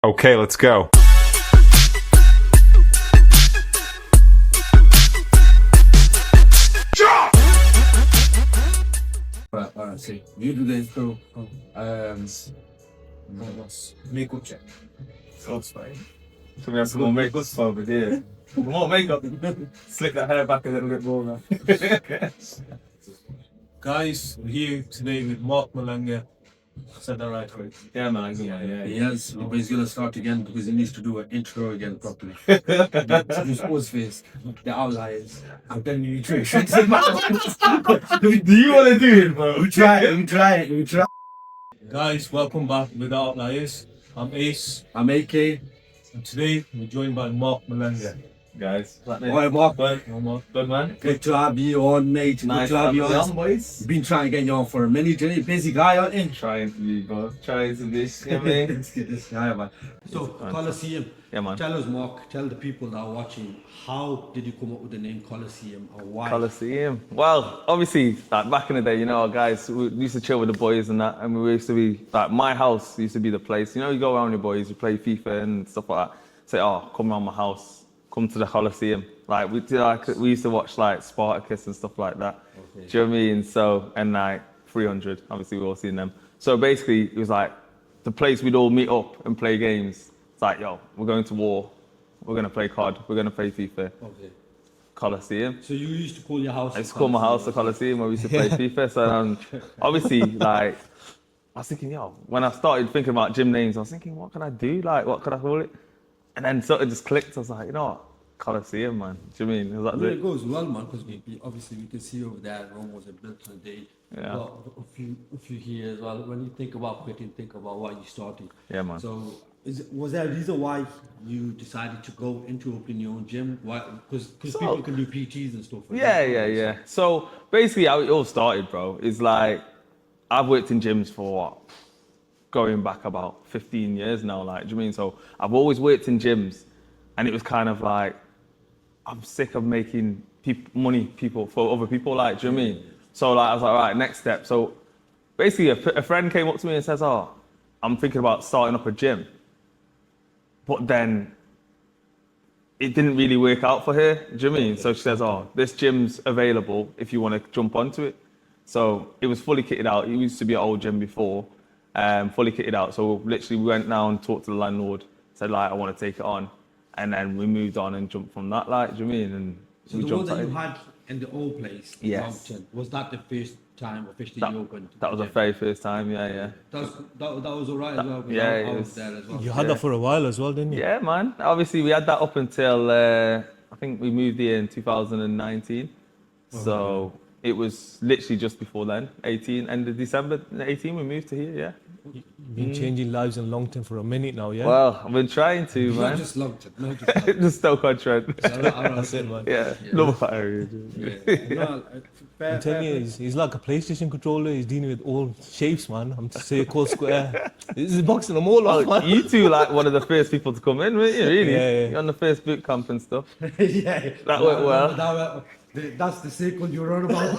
Okay, let's go. Alright, see. You do the intro. Makeup check. That's fine. So we have some more makeup over here. More makeup. Slick that hair back a little bit more now. Guys, we're here today with Mark Malanga. I said that right, right? Yeah, man. Yeah. Yes, but he's gonna start again because he needs to do an intro again properly. His whose face, the outliers. I've done nutrition. Do you want to do it, bro? We try. Guys, welcome back with Outliers. I'm Ace, I'm AK. and today we're joined by Mark Malanga. Guys. Alright, Mark. Good man. Good to have you on, mate. Nice Good to have you on, on. boys. Been trying to get you on for a minute. You're a busy guy, aren't you? Trying to be, bro. Trying to be. You know what I mean? Let's get this guy, man. So, Coliseum. Yeah, man. Tell us, Mark, tell the people that are watching, how did you come up with the name Colosseum or why? Coliseum. Well, obviously, like back in the day, you know, guys, we used to chill with the boys and that, and we used to be like my house used to be the place. You know, you go around with your boys, you play FIFA and stuff like that. Say, oh, come around my house, come to the Coliseum. Like we used to watch like Spartacus and stuff like that. Okay. Do you know what I mean? So and like 300, obviously we've all seen them. So basically, it was like the place we'd all meet up and play games. It's like, yo, we're going to war, we're gonna play COD, we're gonna play FIFA. Okay. Coliseum. So you used to call your house? I used to call my house the Coliseum where we used to play FIFA. So obviously, like, I was thinking, yo, when I started thinking about gym names, I was thinking, what can I do? Like, what could I call it? And then sort of just clicked. I was like, you know what? Coliseum, man. Do you mean? I mean, it goes well, man, because obviously we can see over there Rome was built in a day. Yeah. But a few here as well. When you think about quitting, think about what you started. Yeah, man. So was there a reason why you decided to go into opening your own gym? Why? Because people can do PTs and stuff. Yeah. So basically, how it all started, bro, is like I've worked in gyms for what? Going back about 15 years now. Like, do you mean? So I've always worked in gyms, and it was kind of like I'm sick of making money for other people. Like, do you know what I mean? So like I was like, all right, next step. So basically, a friend came up to me and says, "Oh, I'm thinking about starting up a gym." But then it didn't really work out for her. Do you know what I mean? So she says, "Oh, this gym's available if you want to jump onto it." So it was fully kitted out. It used to be an old gym before, fully kitted out. So literally, we went down and talked to the landlord, said like, "I want to take it on," and then we moved on and jumped from that. Like, do you know what I mean? And So we the one jumped that right you in. had in the old place, Yes. Mountain, was that the first time officially you opened? That was the very first time. Yeah. That was alright as well. Because yeah, I it was was- there as well. You had that for a while as well, didn't you? Yeah, man. Obviously, we had that up until I think we moved here in 2019. So it was literally just before then, 18, end of December 18, we moved to here. Yeah. You've been changing lives in Longton for a minute now, yeah? Well, I've been trying to, Not man. just loved it. Not just loved it. Just Stoke on Trent. That's it, man. Yeah, love that area. No, I'm telling you, he's like a PlayStation controller. He's dealing with all shapes, man. I'm circle, square. He's boxing them all off, Oh, man. you two like one of the first people to come in, weren't you? Really? Yeah. You're on the first boot camp and stuff. yeah. That went well. That's the sequel you wrote about.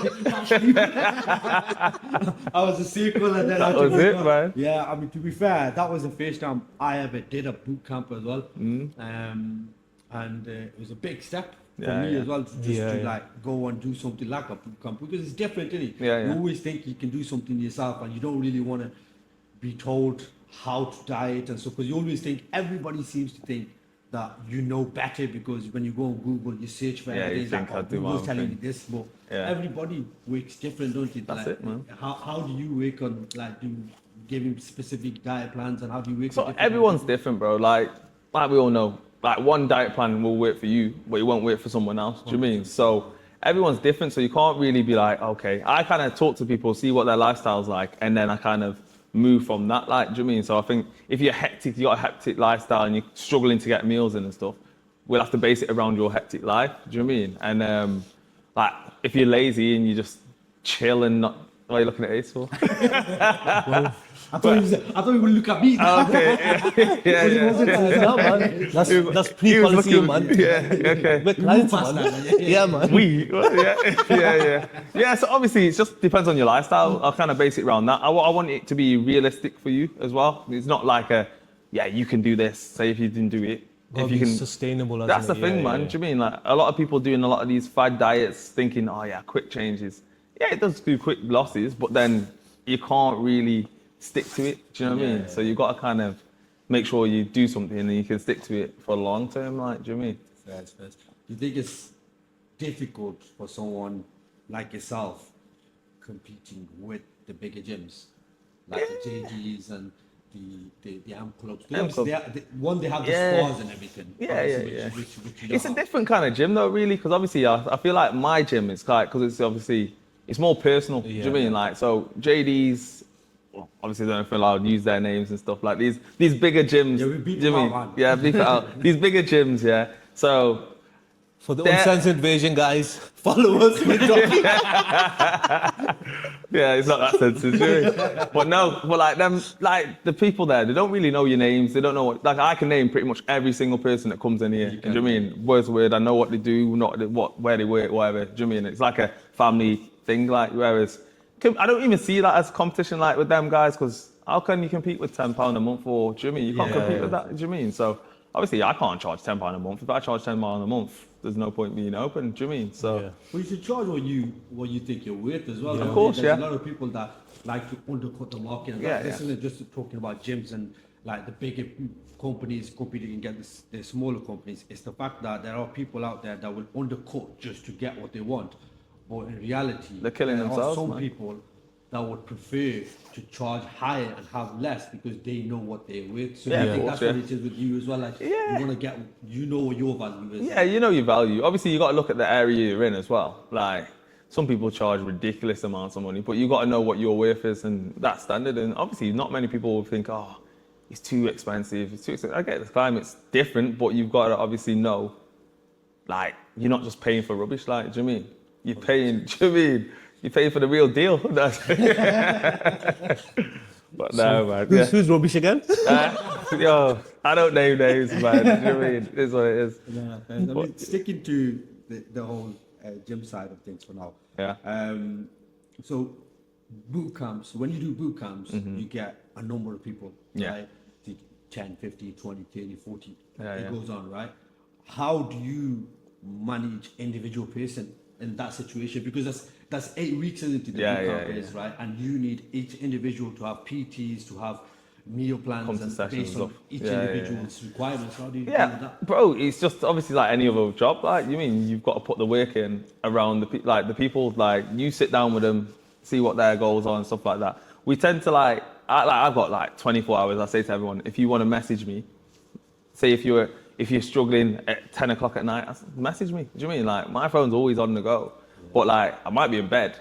I was a sequel and then That was it, man. Yeah, I mean, to be fair, that was the first time I ever did a boot camp as well. And it was a big step for Yeah, me yeah. as well to just Yeah, to yeah. like go and do something like a boot camp because it's different, isn't it? Yeah, You yeah. always think you can do something yourself and you don't really want to be told how to diet and so because you always think everybody seems to think that you know better because when you go on Google you search for Yeah, you everything think like I'll do my Google's own telling thing. you this but Yeah. everybody works different, don't you? That's Like, it, man. How do you work on like giving specific diet plans and how do you work So with different everyone's people? different, bro. Like we all know, like one diet plan will work for you, but it won't work for someone else. Do you mean? So everyone's different, so you can't really be like, okay. I kind of talk to people, see what their lifestyle's like, and then I kind of move from that. Like, do you mean? So I think if you're hectic, you got a hectic lifestyle, and you're struggling to get meals in and stuff, we'll have to base it around your hectic life. Do you know what I mean? And like if you're lazy and you just chill and not, why are you looking at Ace for? I thought you would look at me. Okay. yeah. No, man. That's pre-Coliseum, man. Yeah. Okay. We're clients, past man. that, Yeah, man. Yeah. So obviously, it just depends on your lifestyle. I'll kind of base it around that. I want it to be realistic for you as well. It's not like a yeah, you can do this. Say if you didn't do it, Gotta if you be can. sustainable. That's the hasn't it? thing, man. Do you mean like a lot of people doing a lot of these fad diets, thinking, oh yeah, quick changes. Yeah, it does do quick losses, but then you can't really stick to it. Do you know what I mean? So you got to kind of make sure you do something and you can stick to it for long term. Like, do you know what I mean? First. Do you think it's difficult for someone like yourself competing with the bigger gyms, like the JDs and the AMP clubs? AMP club. They have the Yeah. spas and everything. Yeah, obviously, yeah. which you It's don't a have. different kind of gym though, really, because obviously I feel like my gym is like, because it's obviously, it's more personal. Do you know what I mean? Like, so JD's, well, obviously I don't know if we're allowed to use their names and stuff, like these bigger gyms. Yeah, we beat do you know them what I out, mean? Yeah, beat it out. These bigger gyms, yeah. So, For the They're- uncensored version, guys, follow us. We're dropping. yeah, it's not that sensitive. But no, but like them, like the people there, they don't really know your names. They don't know what, like I can name pretty much every single person that comes in here. Do you know what I mean? Word to word, I know what they do, not where they work, whatever. Do you know what I mean? It's like a family thing, like, whereas I don't even see that as competition like with them guys, because how can you compete with £10 a month or, do you know what I mean? You can't compete with that, do you know what I mean? So obviously I can't charge £10 a month. If I charge £10 a month, there's no point being open, do you know what I mean? So Yeah. Well, you should charge what you think you're worth as well. Yeah. I mean, Of course, there's yeah. a lot of people that like to undercut the market. And Yeah, this yeah. isn't just talking about gyms and like the bigger companies competing against the smaller companies. It's the fact that there are people out there that will undercut just to get what they want. But in reality, They're killing there themselves, are some man. people that would prefer to charge higher and have less because they know what they're worth. So Yeah, I of think course, that's what yeah. it is with you as well. Like Yeah. you want to get, you know what your value is. yeah, you know your value. Obviously, you got to look at the area you're in as well. Like, some people charge ridiculous amounts of money, but you got to know what your worth is, and that's standard. And obviously, not many people will think, oh, it's too expensive. It's too expensive. I get the climate's different, but you've got to obviously know, like, you're not just paying for rubbish. Like, do you know what I mean? You're paying. Do you know what I mean? You're paying for the real deal. That's but no, man. Yeah. Who's rubbish again? Yo, I don't name names, man. Do you know what I mean? It's what it is. Yeah, I mean, sticking to the whole gym side of things for now. Yeah. So boot camps, when you do boot camps, you get a number of people, Yeah. right? 10, 50, 20, 30, 40. Yeah, it yeah. goes on, right? How do you manage individual person in that situation? Because that's 8 weeks into the Yeah, boot camp yeah, is, right? And you need each individual to have PTs, to have meal plans Come to and sessions based and on stuff. each Yeah, yeah, yeah. individual's requirements. How do you do Yeah, that? bro, it's just obviously like any other job. Like, you mean you've got to put the work in around the people. Like, you sit down with them, see what their goals are and stuff like that. We tend to I've got like 24 hours. I say to everyone, if you want to message me, say if you're struggling at 10 o'clock at night, message me. Do you know what I mean? Like, my phone's always on the go, but like I might be in bed.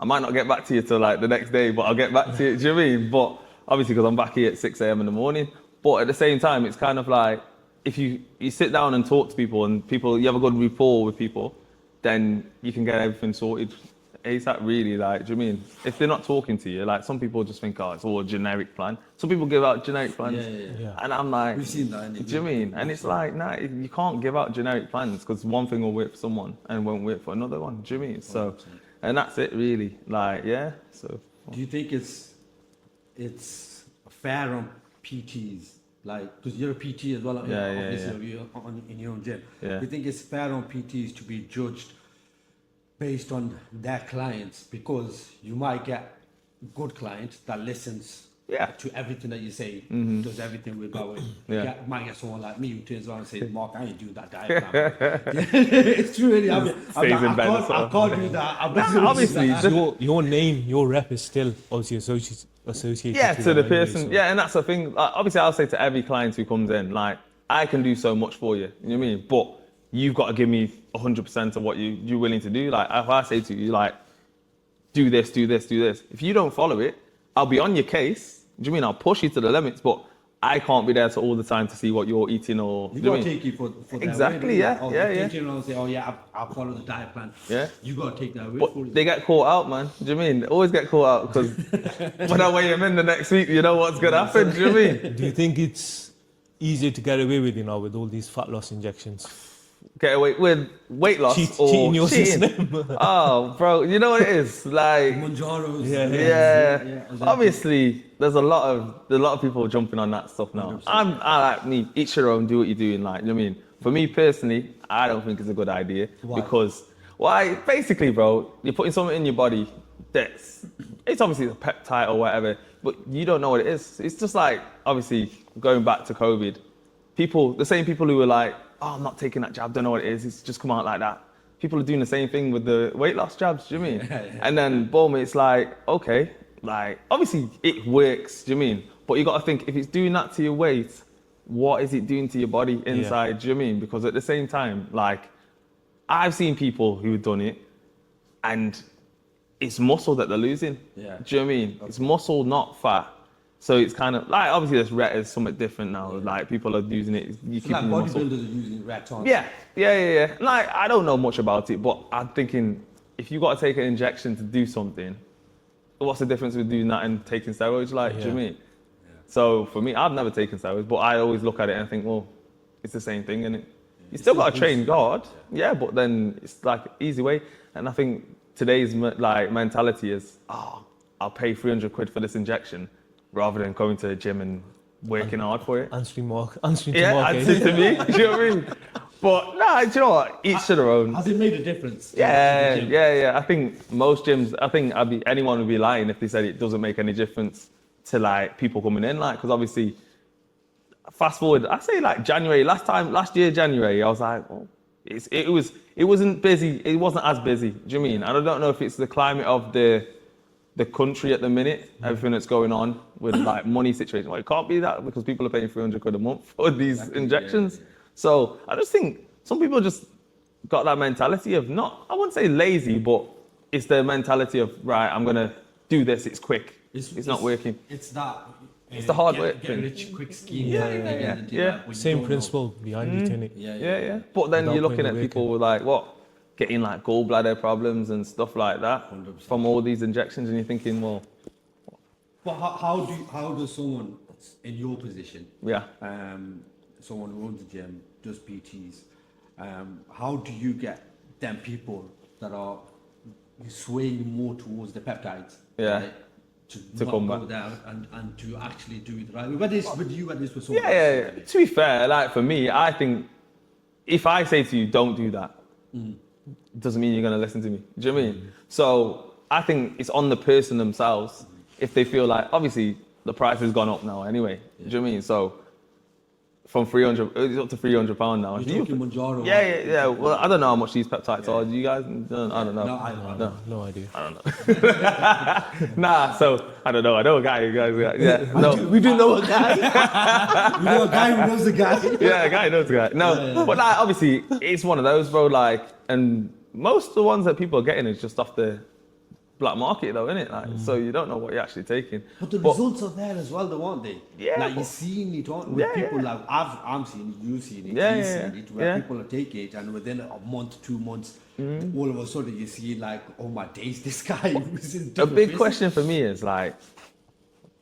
I might not get back to you till like the next day, but I'll get back to you. Do you know what I mean? But obviously, because I'm back here at 6 a.m. in the morning. But at the same time, it's kind of like if you sit down and talk to people and you have a good rapport with people, then you can get everything sorted ASAP, really. Like, do you know what I mean? If they're not talking to you, like some people just think, oh, it's all a generic plan. Some people give out generic plans. Yeah. And I'm like, We've seen that. do you know what I mean? And it's like, nah, you can't give out generic plans because one thing will work for someone and won't work for another one. Do you know what I mean? So, and that's it, really. Like, yeah. So, Do you think it's fair on PTs? Like, because you're a PT as well, obviously, you're in your own gym. Yeah. Do you think it's fair on PTs to be judged based on their clients? Because you might get a good client that listens to everything that you say, does everything without it. Yeah. You might get someone like me who turns around and says, Mark, I ain't doing that diet plan. It's true, really. I Stays in bed or can't do that. obviously, Your name, your rep is still obviously associated. yeah, to the them person. anyway, so- Yeah, and that's the thing. Like, obviously, I'll say to every client who comes in, like, I can do so much for you. You know what I mean? But you've got to give me 100% of what you're willing to do. Like, if I say to you, like, do this, do this, do this. If you don't follow it, I'll be on your case. Do you mean I'll push you to the limits? But I can't be there all the time to see what you're eating or. You do gotta I mean? take it for their Exactly, word, yeah, or yeah, they yeah. turn around and say, oh yeah, I'll follow the diet plan. Yeah. You gotta take that word But for it. they get caught out, man. Do you mean? They always get caught out because when I weigh them in the next week, you know what's gonna happen. Do you know what I mean? Do you think it's easier to get away with, with all these fat loss injections? get away with weight loss or cheating your cheating. system. Oh, bro, you know what it is? Like, Monjaros. yeah. exactly. Obviously, there's a lot of people jumping on that stuff now. 100%. I like me, each your own, do what you're doing. Like, you know what I mean? For me personally, I don't think it's a good idea. Why? Because, basically, bro, you're putting something in your body it's obviously a peptide or whatever, but you don't know what it is. It's just like, obviously, going back to COVID, the same people who were like, oh, I'm not taking that jab, don't know what it is, it's just come out like that. People are doing the same thing with the weight loss jabs, do you mean? And then, boom, it's like, okay, like, obviously it works, do you mean? But you got to think, if it's doing that to your weight, what is it doing to your body inside, do you mean? Because at the same time, like, I've seen people who've done it, and it's muscle that they're losing. Yeah. Do you know what I mean? It's muscle, not fat. So it's kind of like, obviously this is something different now. Like, people are using it. You So like keeping your muscle. bodybuilders are using rat on. Yeah. Like, I don't know much about it, but I'm thinking, if you got to take an injection to do something, what's the difference with doing that and taking steroids? Like, do you know what I mean? So for me, I've never taken steroids, but I always look at it and think, well, it's the same thing, isn't it? You still got to train God, but then it's like easy way. And I think today's mentality is, I'll pay 300 quid for this injection rather than going to the gym and working hard for it. Answering to Mark. Answering to me. Do you know what I mean? But do you know what? Each to their own. Has it made a difference? Yeah. I think most gyms, anyone would be lying if they said it doesn't make any difference to like people coming in, like, because obviously, fast forward, I say like January, last year January, I was like, well, it wasn't busy, it wasn't as busy, do you mean? And I don't know if it's the climate of the country at the minute, everything that's going on with like money situation. Well, it can't be that because people are paying 300 quid a month for these injections. Yeah. So I just think some people just got that mentality of I wouldn't say lazy, but it's the mentality of, right, I'm gonna do this, it's quick. It's not working. It's that. It's the hard work thing. Get rich quick scheme. Yeah. Same principle behind it, innit? Yeah. But then you're looking at people with like getting like gallbladder problems and stuff like that 100%. From all these injections, and you're thinking, well. But how does someone in your position? Someone who owns a gym, does PTs. How do you get them people that are swaying more towards the peptides? Right? To come back there and to actually do it right, whether it's with you, whether it's with someone else. To be fair, like for me, I think if I say to you, don't do that, it doesn't mean you're going to listen to me. Do you know what I mean? So I think it's on the person themselves if they feel like, obviously the price has gone up now anyway. Do you know what I mean? So from 300, it's up to £300 now. You're talking Manjaro. Yeah. Well, I don't know how much these peptides are. Do you guys? I don't know. No, I don't know. No idea. I don't know. So I don't know. I know a guy who guys. Yeah. No. We do know a guy. We know a guy who knows a guy. Yeah, a guy who knows a guy. No, but like, obviously it's one of those, bro. Like, and most of the ones that people are getting is just off the black market, though, innit? Like, so you don't know what you're actually taking. But the results are there as well, though, aren't they? Yeah. Like you're seeing it with people like I'm seeing it, you've seen it, he's seen it, where people are taking it, and within a month, 2 months, all of a sudden you see like, oh my days, this guy. A big question for me is like,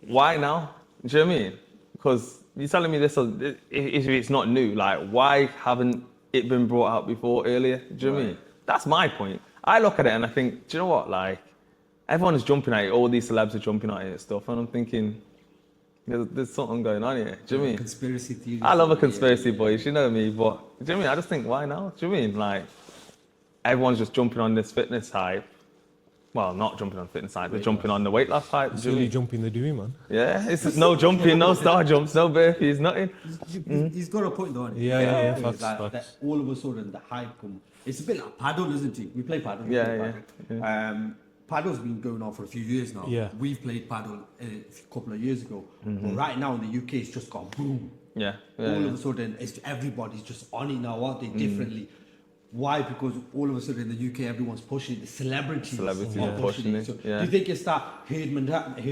why now? Do you know what I mean? Because you're telling me this, if it's not new, like why haven't it been brought out before earlier? Do you know what I mean? That's my point. I look at it and I think, do you know what? Like, everyone is jumping at it. All these celebs are jumping at it and stuff. And I'm thinking, there's something going on here. Do you know what I mean? Conspiracy theory. I love a conspiracy, boys. You know me. But do you know what I mean? I just think, why now? Do you know what I mean? Like, everyone's just jumping on this fitness hype. Well, not jumping on fitness hype, but jumping on the weight loss hype. It's really jumping the doing, man. Yeah, it's no jumping, no star jumps, no burpees, nothing. He's got a point, though. Yeah. Facts. That all of a sudden, the hype come. It's a bit like paddle, isn't it? We play paddle. Paddle's been going on for a few years now. Yeah. We've played paddle a couple of years ago. But right now in the UK, it's just gone boom. All of a sudden, everybody's just on it now, aren't they? Differently. Why? Because all of a sudden in the UK, everyone's pushing it. The celebrities are pushing it. So do you think it's that herd mentality?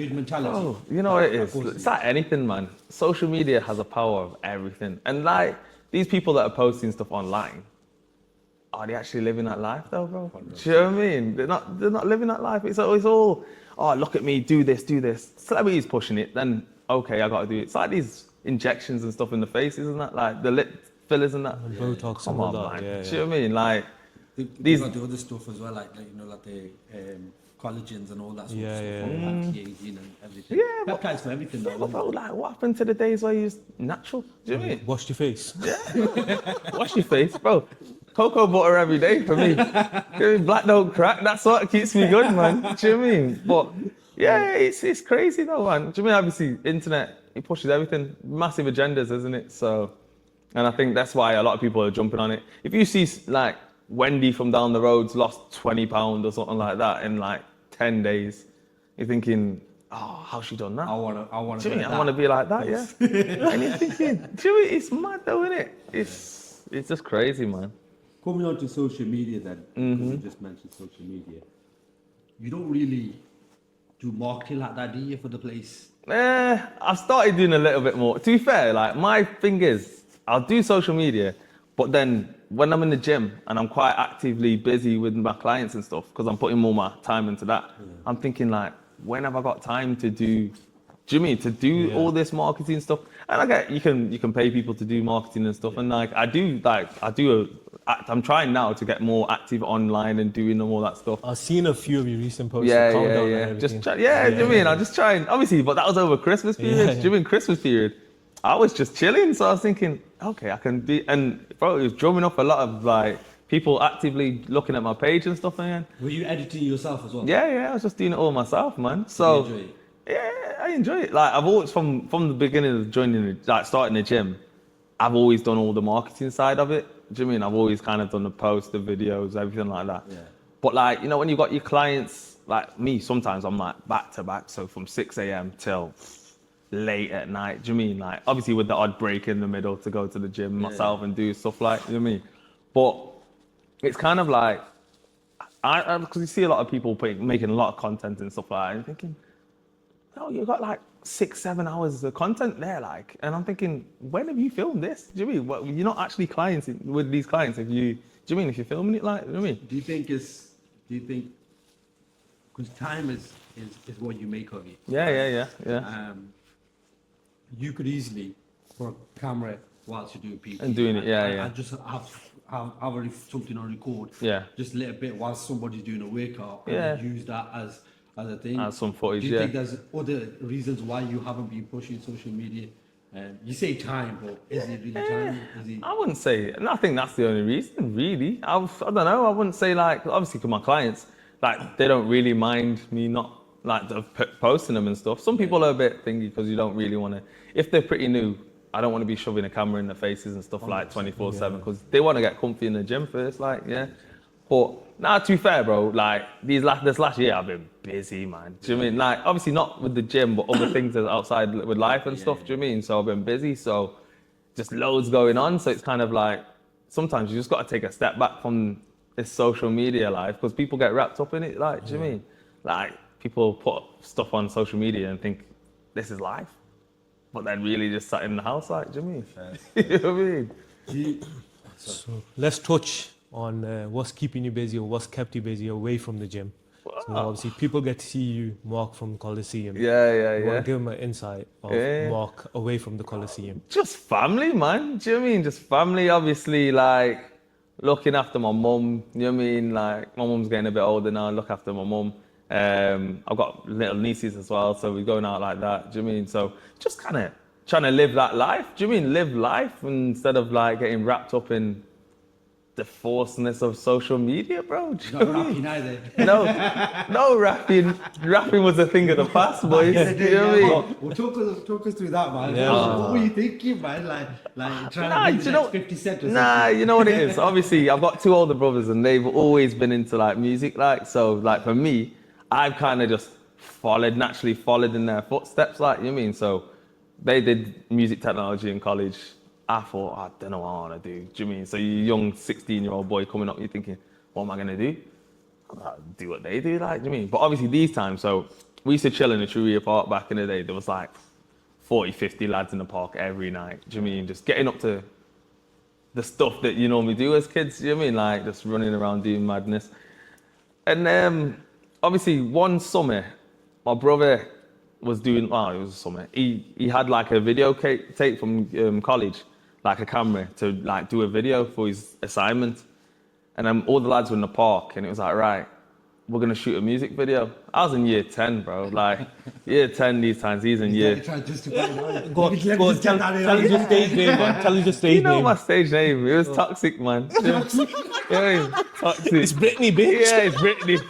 Oh, you know what it is? It's like anything, man. Social media has a power of everything. And like, these people that are posting stuff online, are they actually living that life though, bro? 100%. Do you know what I mean? They're not living that life. It's all, oh, look at me, do this. Celebrities pushing it, then okay, I gotta do it. It's like these injections and stuff in the face, isn't that? Like the fillers and that. Botox Come and all on, that. man. Yeah, Do you know what I mean? Like, They these- got the other stuff as well, like the collagens and all that sort Yeah, of stuff, yeah, and yeah. anti-aging and everything. Yeah, but- Peptides for everything, though. but isn't bro, it? like, what happened to the days where you was natural? Do you know what I mean? Washed your face. Wash your face, bro. Cocoa butter every day for me. Black don't crack. That's what keeps me good, man. Do you know what I mean? But yeah, it's crazy though, man. Do you know what I mean? Obviously, internet, it pushes everything. Massive agendas, isn't it? So, and I think that's why a lot of people are jumping on it. If you see like Wendy from down the road's lost 20 pounds or something like that in like 10 days, you're thinking, oh, how's she done that? I wanna. Do you know what I mean? I want to be like that, yeah. And you're thinking, do you know what? It's mad though, isn't it? It's just crazy, man. Coming on to social media then, because you just mentioned social media, you don't really do marketing like that, do you, for the place? I've started doing a little bit more. To be fair, like my thing is, I'll do social media, but then when I'm in the gym and I'm quite actively busy with my clients and stuff, because I'm putting more my time into that, I'm thinking like, when have I got time to do? Do you mean to do all this marketing stuff? And I get you can pay people to do marketing and stuff, and like I'm trying now to get more active online and doing all that stuff. I've seen a few of your recent posts. Yeah, the countdown and yeah. everything. Just try, do you know what I mean? I'm just trying. Obviously, but that was over Christmas period. Yeah. Do you mean Christmas period? I was just chilling, so I was thinking, okay, I can do. And bro, it was drumming up a lot of like people actively looking at my page and stuff. And Were you editing yourself as well? yeah, I was just doing it all myself, man. You So enjoy it? yeah, I enjoy it. Like I've always from the beginning of joining, like starting the gym, I've always done all the marketing side of it. Do you know what I mean? I've always kind of done the post, the videos, everything like that. Yeah. But like, you know, when you got your clients, like me, sometimes I'm like back to back. So from 6 a.m. till late at night. Do you mean? Like, obviously with the odd break in the middle to go to the gym myself and do stuff like, you know what I mean? But it's kind of like, because you see a lot of people making a lot of content and stuff like that, and thinking, oh, you got like 6-7 hours of content there, like, and I'm thinking, when have you filmed this? Do you mean? Well, you're not actually clients with these clients if you, do you mean if you're filming it like, you know what I mean? Do you think, because time is what you make of it. Yeah. You could easily put a camera whilst you're doing PT And doing it, yeah. and just have something on record. Yeah. Just a little bit whilst somebody's doing a workout. Yeah. And use that as a thing. As some footage, Do you yeah. think there's other reasons why you haven't been pushing social media? You say time, but is it really time? Is it? I wouldn't say, and I think that's the only reason, really. I don't know, I wouldn't say like, obviously because my clients, like, they don't really mind me not, like, posting them and stuff. Some people are a bit thingy because you don't really want to, if they're pretty new, I don't want to be shoving a camera in their faces and stuff like 24/7 because they want to get comfy in the gym first, like, yeah. But now, to be fair, bro, like this last year, I've been busy, man. Do you know what I mean? Like, obviously not with the gym, but other things that's outside with life and stuff. Do you know what I mean? So I've been busy, so just loads going on. So it's kind of like sometimes you just got to take a step back from this social media life because people get wrapped up in it. Like, do you know what I mean? Like people put stuff on social media and think this is life, but then really just sat in the house. Like, do you know what I mean? You know what I mean? So let's touch on what's keeping you busy or what's kept you busy away from the gym. So obviously people get to see you walk from Coliseum. Yeah. You want to give them an insight of walk away from the Coliseum. Just family, man. Do you know what I mean? Just family, obviously, like looking after my mum. You know what I mean? Like my mum's getting a bit older now. Look after my mum. I've got little nieces as well, so we're going out like that. Do you know what I mean? So just kind of trying to live that life. Do you know what I mean? Live life instead of like getting wrapped up in the forcedness of social media, bro. Do you know Not what I mean? rapping either. No rapping. Rapping was a thing of the past, boys. You know what I mean? Well, talk us through that, man. Yeah. What were you thinking, man? Like trying Nah, to do be you the know- next 50 Cent or Nah, something? you know what it is. Obviously, I've got two older brothers, and they've always been into like music. Like, so, like for me, I've kind of just naturally followed in their footsteps. Like, you know what I mean? So, they did music technology in college. I thought, I don't know what I want to do. Do you know what I mean? So, you young 16-year-old boy coming up, you're thinking, what am I gonna do? I'll do what they do, like, do you know what I mean? But obviously, these times, so we used to chill in the True Park back in the day. There was like 40, 50 lads in the park every night. Do you know what I mean? Just getting up to the stuff that you normally do as kids. Do you know what I mean? Like just running around doing madness. And obviously one summer, my brother was doing, it was a summer. He had like a video tape from college like a camera to like do a video for his assignment. And then all the lads were in the park and it was like, right, we're going to shoot a music video. I was in year 10, bro. Like, year 10 these times, he's in year... Try to justify it. Go on, tell us your stage name, man. Tell us your stage You know name. my stage name. It was Toxic, man. Yeah, Toxic. It's Britney, bitch. Yeah, it's Britney.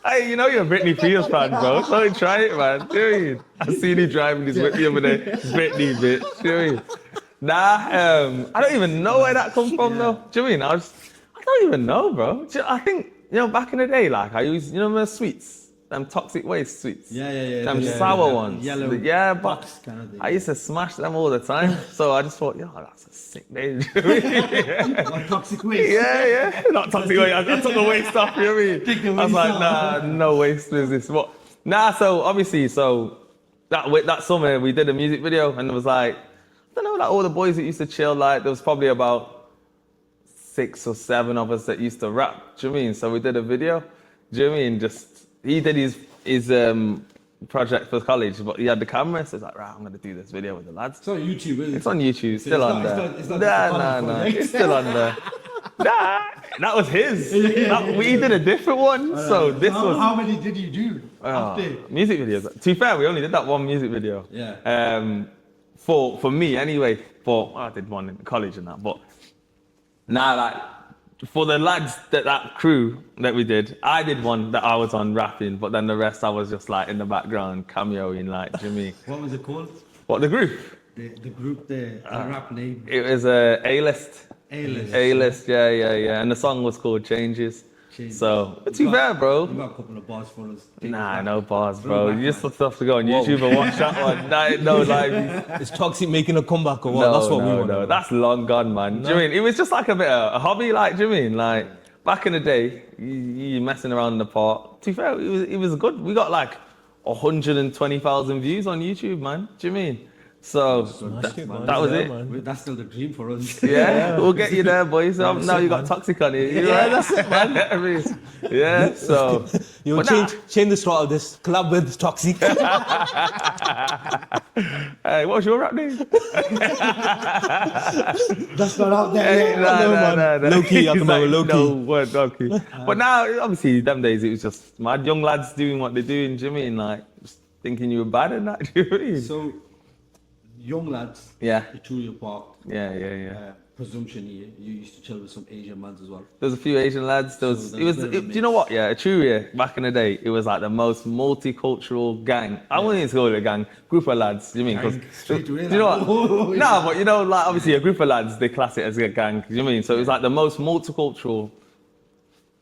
Hey, you know you're a Britney Spears fan, bro. So try it, man. Do you know what I mean? I seen you driving this whip the other day. It's Britney, bitch. Do you know what I mean? Nah, I don't even know where that come from, though. Do you know what I mean? I don't even know, bro. I think, back in the day, like, I used, the sweets. Them toxic waste sweets. Yeah. Them sour ones. Yellow box kind of thing. I used to smash them all the time. So I just thought, that's a sick name. What, toxic waste? Yeah. Not toxic waste. I took the waste off, you know what I mean? I was like, nah, no waste business. But, so obviously, that summer we did a music video and it was like, I don't know, like all the boys that used to chill, like there was probably about 6 or 7 of us that used to rap. Do you know what I mean? So we did a video. Do you know what I mean? He did his project for college, but he had the camera, so he's like, right, I'm going to do this video with the lads. It's on YouTube, isn't it? It's on YouTube, still on there. It's not Nah, it's still on there. Nah, that was his. We did a different one, so this was... How many did you do after? Music videos. To be fair, we only did that one music video. Yeah. For me, anyway. I did one in college and that, but... For the lads, that crew that we did, I did one that I was on rapping, but then the rest I was just like in the background cameoing like Jimmy. What was it called? What, the group? The group, the rap name. It was A-List. A-List. A-List, yeah. And the song was called Changes. So, but to be fair, bro. You got a couple of bars for us. Nah, no bars, bro. You just have to go on YouTube and watch that one. No, like... Is Toxic making a comeback or what? That's what we want. No, that's long gone, man. Do you mean? It was just like a bit of a hobby, like, do you mean? Like, back in the day, you messing around in the park. To be fair, it was good. We got like 120,000 views on YouTube, man. Do you mean? So that was it. Man. That's still the dream for us. Yeah, we'll get you there, boys. Now you got Toxic on it. Yeah, that's it, man. Yeah, so... You change the start of this. Collab with Toxic. Hey, what's your rap name? That's not out there. No. Low key, at the moment, low key. No word, low key. But now, obviously, them days, it was just mad young lads doing what they're doing, do you mean? Like, just thinking you were bad and that, do you know what I mean? So, young lads, Yeah. the Chulia Park, Yeah. presumption here, you used to chill with some Asian mans as well. There was a few Asian lads. Do you know what? Yeah, Etruria, back in the day, it was like the most multicultural gang. I wouldn't even call it a gang, group of lads. Do you mean? Straight to it. Do you know what? No, but like obviously a group of lads, they class it as a gang. Do you mean? So it was like the most multicultural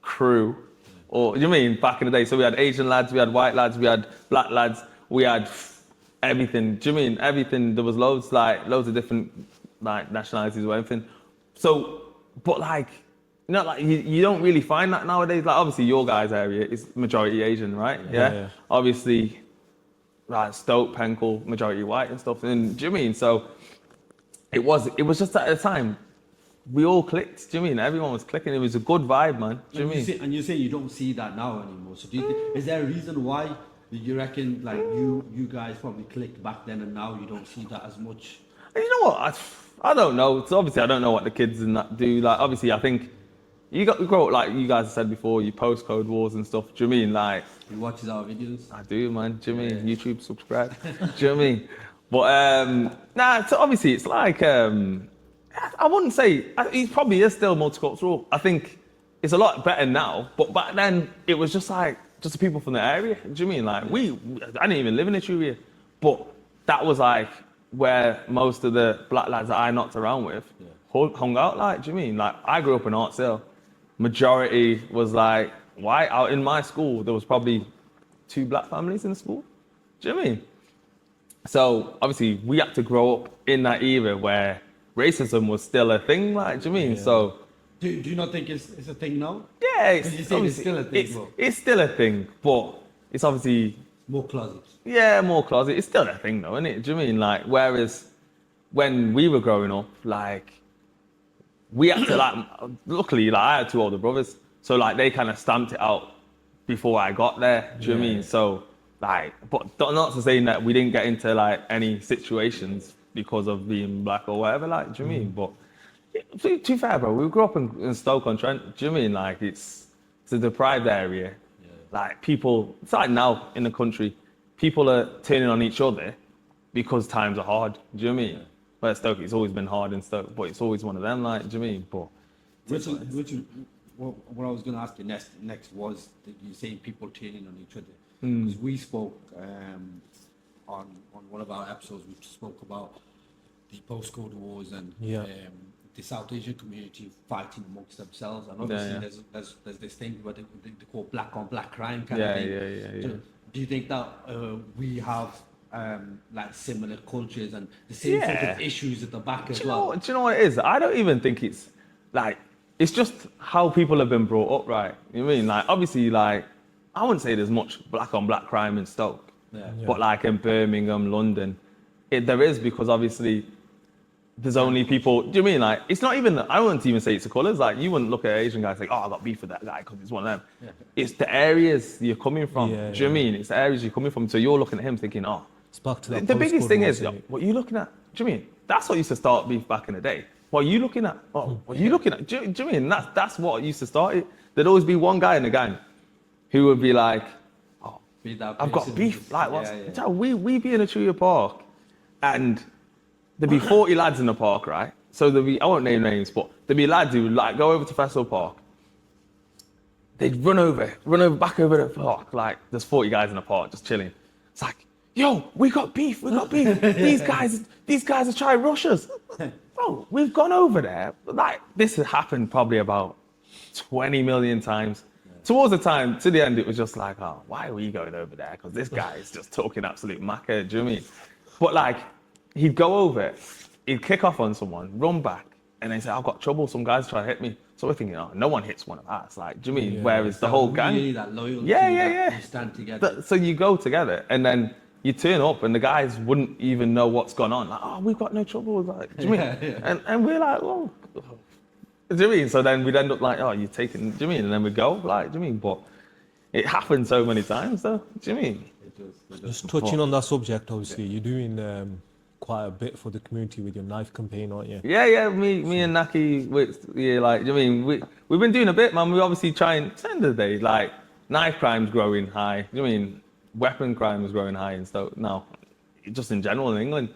crew, or do you mean back in the day? So we had Asian lads, we had white lads, we had black lads, we had everything. Do you mean everything? There was loads of different like nationalities or anything. So, but like, you don't really find that nowadays. Like obviously your guys' area is majority Asian, right? Yeah. Obviously, like Stoke, Penkle, majority white and stuff. And do you mean? So it was just at the time we all clicked. Do you mean? Everyone was clicking. It was a good vibe, man. Do you mean? And you say you don't see that now anymore. So do you think, is there a reason why you reckon like you guys probably clicked back then and now you don't see that as much? You know what? I don't know. So obviously, I don't know what the kids and that do. Like, obviously, I think you grow up, like you guys have said before, you post code wars and stuff. Do you mean? Like, He watches our videos. I do, man. Do you mean? YouTube, subscribe. Do you know what I mean? But, so obviously, it's like, I wouldn't say, he probably is still multicultural. I think it's a lot better now. But back then, it was just like, just the people from the area. Do you mean? Like, I didn't even live in Etruria. But that was like, where most of the black lads that I knocked around with hung out, like, do you mean? Like, I grew up in Artsdale. Majority was like white. Out in my school, there was probably 2 black families in the school. Do you know what I mean? So, obviously, we had to grow up in that era where racism was still a thing, like, do you mean? Yeah. So, do you not think it's a thing now? Yeah, it's still a thing. It's still a thing, but it's obviously... More closet. Yeah, more closet. It's still a thing though, isn't it? Do you mean? Like, whereas when we were growing up, like, we had to, like, luckily, like, I had 2 older brothers. So, like, they kind of stamped it out before I got there. Do you know what I mean? So, like, but not to say that we didn't get into, like, any situations because of being black or whatever, like, do you mean? But to be fair, bro, we grew up in Stoke-on-Trent, do you mean? Like, it's a deprived area. Yeah. Like, people, it's like now in the country, people are turning on each other because times are hard, do you know what I mean? Yeah. But at Stoke, it's always been hard in Stoke, but it's always one of them, like, do you know what I mean? But what I was going to ask you next was that you're saying people turning on each other. Because we spoke on one of our episodes, we spoke about the postcode wars and the South Asian community fighting amongst themselves. And obviously there's this thing where they call black on black crime kind of thing. Yeah. Do you think that we have like similar cultures and the same sort of issues at the back as well? Do you know what it is? I don't even think it's like, it's just how people have been brought up, right? You know what I mean? Like, obviously, like, I wouldn't say there's much black on black crime in Stoke, but like in Birmingham, London, there is, because obviously there's only people, do you mean? Like, it's not even, I wouldn't even say it's the colours. Like, you wouldn't look at an Asian guy and say, oh, I got beef with that guy because it's one of them. Yeah. It's the areas you're coming from. Do you know what I mean? It's the areas you're coming from. So you're looking at him thinking, oh, it's back to that the biggest thing is, what are you looking at? Do you mean? That's what used to start beef back in the day. What are you looking at? Oh, what are you looking at? Do you mean? That's what used to start it. There'd always be one guy in the gang who would be like, oh, I've got beef. Like, what's, we be in a Chuya Park and there'd be 40 lads in the park, right? So there'd be, I won't name names, but there'd be lads who would like go over to Festival Park. They'd run back over the park. Like, there's 40 guys in the park just chilling. It's like, yo, we got beef. These guys are trying to rush us. Bro, we've gone over there. Like, this has happened probably about 20 million times. Towards to the end, it was just like, oh, why are we going over there? Because this guy is just talking absolute maca, do you know what I mean? But like, he'd go over, he'd kick off on someone, run back, and then say, I've got trouble, some guys try to hit me. So we're thinking, oh, no one hits one of us. Like, do you mean? Whereas the whole gang. Really that loyalty, that you stand together. So you go together, and then you turn up, and the guys wouldn't even know what's gone on. Like, oh, we've got no trouble. Like, do you mean? And we're like, well, do you mean? So then we'd end up like, oh, you're taking, do you mean? And then we'd go, like, do you mean? But it happened so many times, though. Do you mean? Just touching on that subject, obviously, you're doing quite a bit for the community with your knife campaign, aren't you? Yeah. Me and Naki, like, do you mean? We've been doing a bit, man. We obviously trying, at the end of the day, like, knife crime's growing high. Do you mean? Weapon crime is growing high in Stoke now, just in general in England.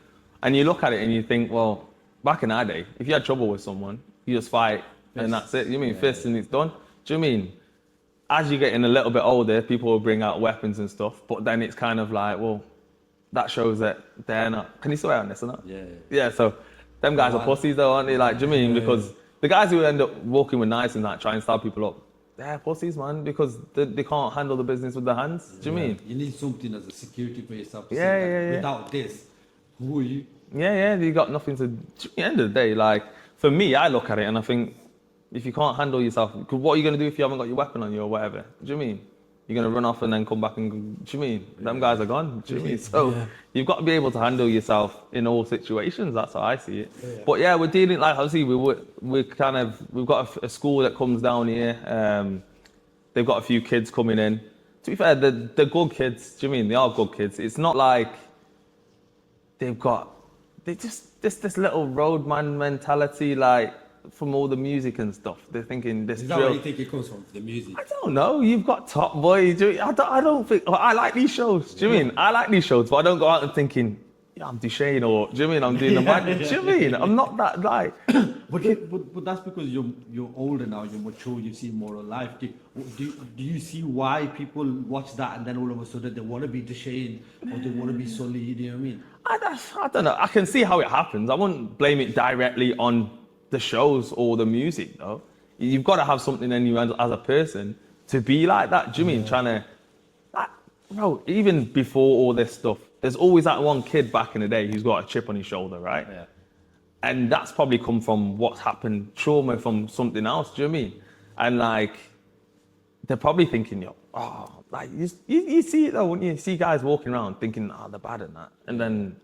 And you look at it and you think, well, back in our day, if you had trouble with someone, you just fight and that's it. You mean fists and it's done? Do you mean? As you're getting a little bit older, people will bring out weapons and stuff, but then it's kind of like, well, that shows that they're not. Can you swear on this or not? Yeah, so them guys are pussies though, aren't they? Like, do you mean? Because the guys who end up walking with knives and like try and stab people up, they're pussies, man, because they can't handle the business with their hands. Do you mean? You need something as a security for yourself. Yeah. Without this, who are you? Yeah, you got nothing to. At the end of the day, like, for me, I look at it and I think, if you can't handle yourself, what are you going to do if you haven't got your weapon on you or whatever? Do you mean? You're going to run off and then come back and, do you mean? Them guys are gone, do you mean? So you've got to be able to handle yourself in all situations. That's how I see it. Yeah. But yeah, we're dealing, like, obviously, we've got a school that comes down here. They've got a few kids coming in. To be fair, they're good kids. Do you mean? They are good kids. It's not like they just this little roadman mentality, like, from all the music and stuff. They're thinking this drill. Is that where you think it comes from, the music? I don't know. You've got Top Boy. I don't think. I like these shows. Do you mean? I like these shows, but I don't go out and thinking, yeah, I'm Duchesne, or do you mean I'm doing the man? Do you mean? I'm not that like. But that's because you're older now. You're mature. You see more of life. Do you see why people watch that and then all of a sudden they want to be Duchesne or they want to be Sully? Do you know what I mean? I don't know. I can see how it happens. I wouldn't blame it directly on the shows or the music, though. You've got to have something in you as a person to be like that. Do you mean trying to, like, bro? Even before all this stuff, there's always that one kid back in the day who's got a chip on his shoulder, right? Yeah. And that's probably come from what's happened, trauma from something else. Do you know what I mean? And like, they're probably thinking, like you see it though, wouldn't you? See guys walking around thinking, they're bad at that, and then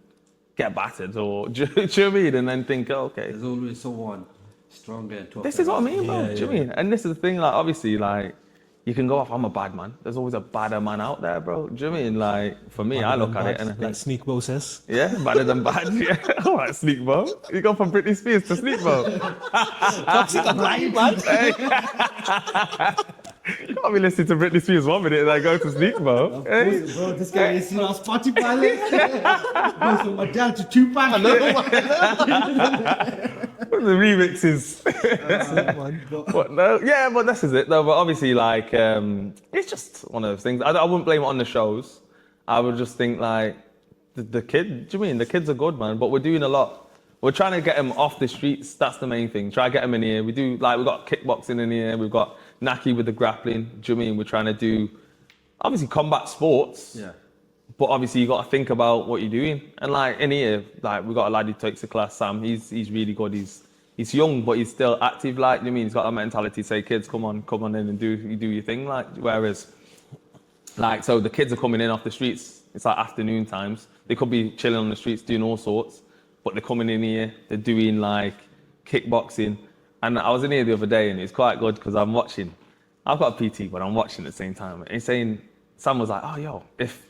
get battered, or do you know what I mean? And then think, okay. There's always someone stronger and tougher. This is what I mean, bro. Do you mean? And this is the thing, like, obviously, like, you can go off, I'm a bad man. There's always a badder man out there, bro. Do you know what I mean? Like, for me, I look at it and I think, like Sneak Bo says. yeah, badder than bad. Yeah, all right, Sneak Bo. You go from Britney Spears to Sneak Bo. Toxic and lying, man. You can't be listening to Britney Spears 1 minute and then go to Sleep Mo. Hey? Bro, this guy is on Spotify list. Goes from Adele to Tupac. The remixes. That's it, man. But no, yeah, but this is it though. But obviously, like, it's just one of those things. I wouldn't blame it on the shows. I would just think like the kid. Do you mean the kids are good, man? But we're doing a lot. We're trying to get them off the streets. That's the main thing. Try to get them in here. We do like we've got kickboxing in here. We've got Naki with the grappling. Do you mean we're trying to do obviously combat sports? Yeah. But obviously you got to think about what you're doing. And like in here, like we got a lad who takes a class, Sam. He's really good. He's young, but he's still active. Like you mean he's got that mentality. Say, kids, come on in and do your thing. Like whereas, like so the kids are coming in off the streets. It's like afternoon times. They could be chilling on the streets doing all sorts, but they're coming in here. They're doing like kickboxing. And I was in here the other day, and it's quite good because I'm watching. I've got a PT, but I'm watching at the same time. And he's saying, Sam was like, "Oh, yo, if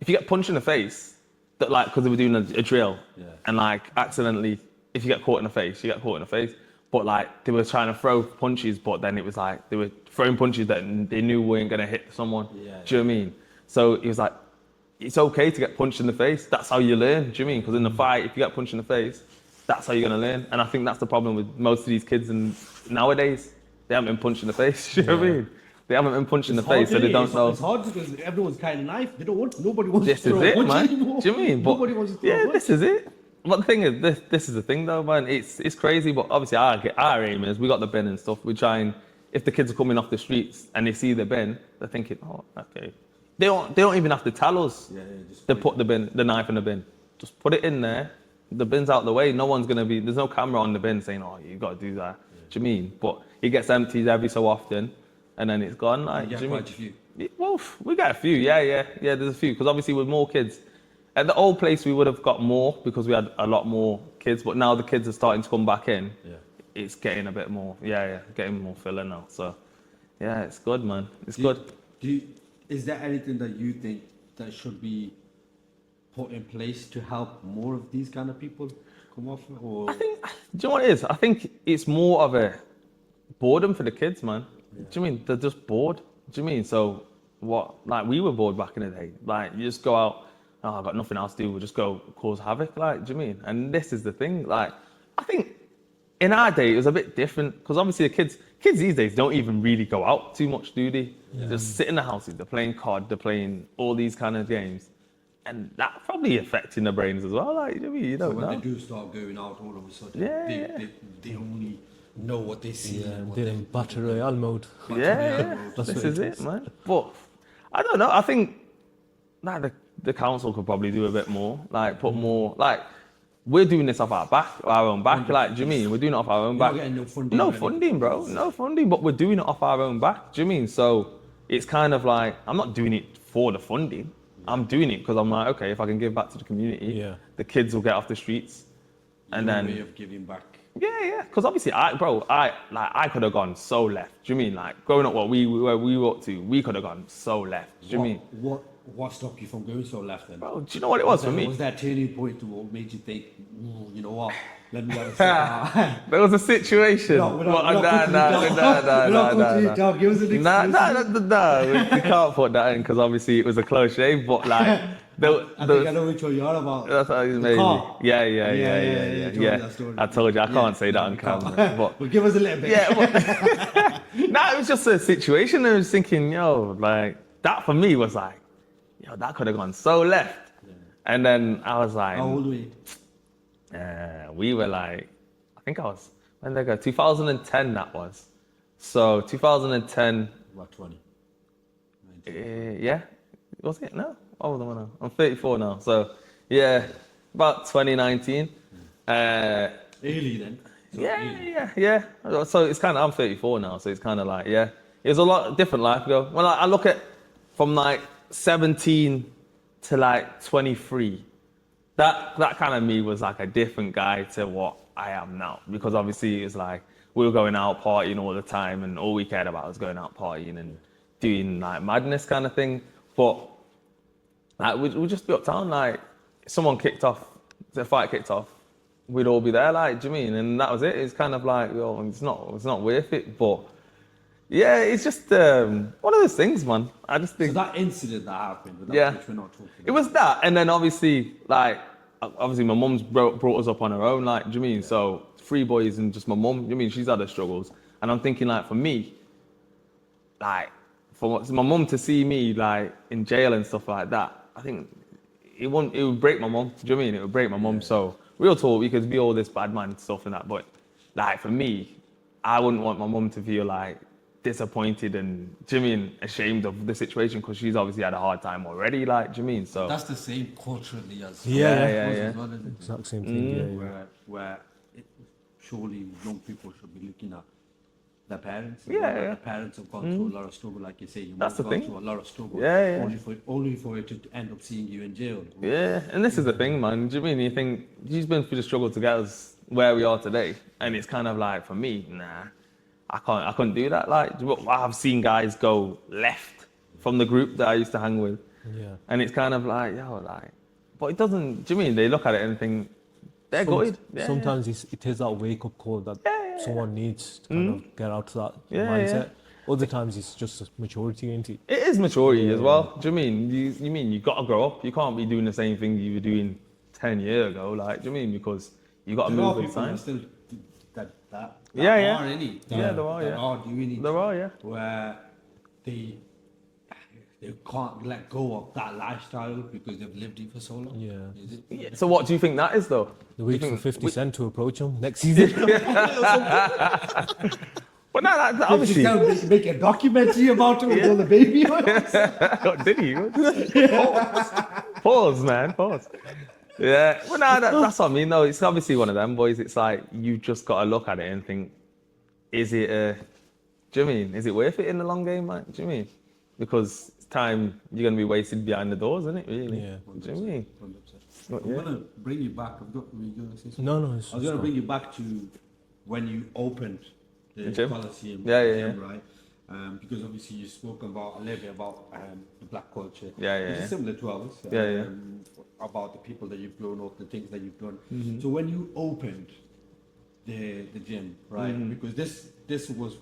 you get punched in the face, that like because they were doing a drill, and like accidentally, if you get caught in the face, you get caught in the face. But like they were trying to throw punches, but then it was like they were throwing punches that they knew weren't gonna hit someone. Do you know what I mean? So he was like, it's okay to get punched in the face. That's how you learn. Do you know what I mean? Because in the fight, if you get punched in the face, that's how you're gonna learn. And I think that's the problem with most of these kids and nowadays. They haven't been punched in the face. You know what I mean? They haven't been punched in the face, so they don't know. It's hard because everyone's carrying a knife. Nobody wants This to throw is it, a punch man. anymore. Do you know what I mean? But Nobody wants to throw a punch. this is it. But the thing is, this is the thing though, man. It's crazy, but obviously our aim is we got the bin and stuff. We try and if the kids are coming off the streets and they see the bin, they're thinking, oh, okay. They don't even have to tell us. They put the knife in the bin. Just put it in there. The bin's out the way. No one's gonna be. There's no camera on the bin saying, oh, you got to do that. Do you mean? But it gets emptied every so often, and then it's gone. Like, You do get you quite mean? a few. Well, we got a few. Yeah. There's a few because obviously with more kids, at the old place we would have got more because we had a lot more kids. But now the kids are starting to come back in. Yeah. It's getting a bit more. Getting more filler now. So, yeah, it's good, man. It's good. Is there anything that you think that should be put in place to help more of these kind of people come off? Or I think. Do you know what it is? I think it's more of a boredom for the kids, man. Do you mean they're just bored? Do you mean so? What? Like we were bored back in the day. Like you just go out. Oh, I've got nothing else to do. We'll just go cause havoc. Like, do you mean? And this is the thing. Like, I think in our day it was a bit different because obviously the kids these days don't even really go out too much, do they? Yeah. Just sit in the houses. They're playing COD. They're playing all these kind of games, and that probably affecting the brains as well. Like, you don't so know. when they do start going out all of a sudden, they only know what they see. Yeah, they're in battle royale mode. This is it, man. But I don't know. I think like the council could probably do a bit more. Like put more. Like we're doing this off our own back. Like, do you mean we're doing it off our own back? You're not getting no funding. No funding, bro. No funding. But we're doing it off our own back. Do you mean? So it's kind of like I'm not doing it for the funding. I'm doing it because I'm like, okay, if I can give back to the community, the kids will get off the streets, and then way of giving back. Yeah. Because obviously, I could have gone so left. Do you mean like growing up, where we were up to, we could have gone so left. Do you mean? What stopped you from going so left then? Bro, do you know what it was for me? Was that turning point to what made you think, you know what? Let me have a sit. There was a situation. No. Give us an excuse. No. We can't put that in because obviously it was a close shave. But like, I think I know which one you're on about. That's how it's made. Yeah. I told you I can't say that on camera. But well, give us a little bit. It was just a situation. I was thinking, like that for me was like, that could have gone so left. Yeah. And then I was like, how old were you? We were like, I think I was, when did I go? 2010 that was. So 2010. What, 20? Yeah. Was it? No. How old am I now? I'm 34 now. So yeah, about 2019. Early then. Yeah. So it's kind of, I'm 34 now. So it's kind of like, it was a lot different life ago. When I look at from like 17 to like 23, that kind of me was like a different guy to what I am now, because obviously it's like we were going out partying all the time and all we cared about was going out partying and doing like madness kind of thing. But like we'd just be uptown, like someone kicked off, the fight kicked off, we'd all be there, like, do you mean? And that was it. It's kind of like, well, it's not worth it. But yeah, it's just one of those things, man. I just think. So that incident that happened, which we're not talking about. It was that, and then obviously my mum's brought us up on her own, like, do you mean? So 3 boys and just my mum, you mean, she's had her struggles. And I'm thinking, like, for me, like, for my mum to see me, like, in jail and stuff like that, I think it would break my mum, do you mean? It would break my mum. So real talk, we could be all this bad man stuff and that, but like, for me, I wouldn't want my mum to feel like disappointed and, do you mean, ashamed of the situation, because she's obviously had a hard time already, like, do you mean? So that's the same culturally as yeah. well, isn't it? Exact same thing. Where surely young people should be looking at their parents. Yeah. The parents have gone through a lot of struggle, like you say. Your That's mom's the gone thing. through a lot of struggle. Yeah. Only for it to end up seeing you in jail. Yeah, and this is the thing, man. Do you mean, you think she's been through the struggle to get us where we are today, and it's kind of like, for me, nah, I couldn't do that. Like, I've seen guys go left from the group that I used to hang with, and it's kind of like, but it doesn't. Do you mean, they look at it and think they're good? Yeah, sometimes it is that wake up call that someone needs to kind of get out of that mindset. Other times it's just maturity, ain't it? It is maturity as well. Do you mean? You mean you got to grow up? You can't be doing the same thing you were doing 10 years ago. Like, do you mean? Because you got to move with time. Still that Yeah. are any. Yeah, there are. That are doing it. There are, yeah. Where they can't let go of that lifestyle because they've lived it for so long. Yeah. Is it? Yeah. So what do you think that is, though? The wait for 50 Cent to approach him next season. But no, that obviously. Just make a documentary about him with all the baby oils. Did he? Pause, man. Pause. Yeah. Well, no, that's what I mean, though. It's obviously one of them, boys. It's like, you just got to look at it and think, is it, do you mean, is it worth it in the long game, man? Do you mean? Because it's time you're going to be wasted behind the doors, isn't it, really? Yeah. Do you mean? 100%. I'm going to bring you back. Were you going to say something? No. I was going to bring you back to when you opened the gym? Colosseum, Yeah. right? Because obviously you spoke about a little bit about the black culture, which Yeah. is similar to ours. Yeah. About the people that you've grown up, the things that you've done. Mm-hmm. So when you opened the gym, right? Because this was,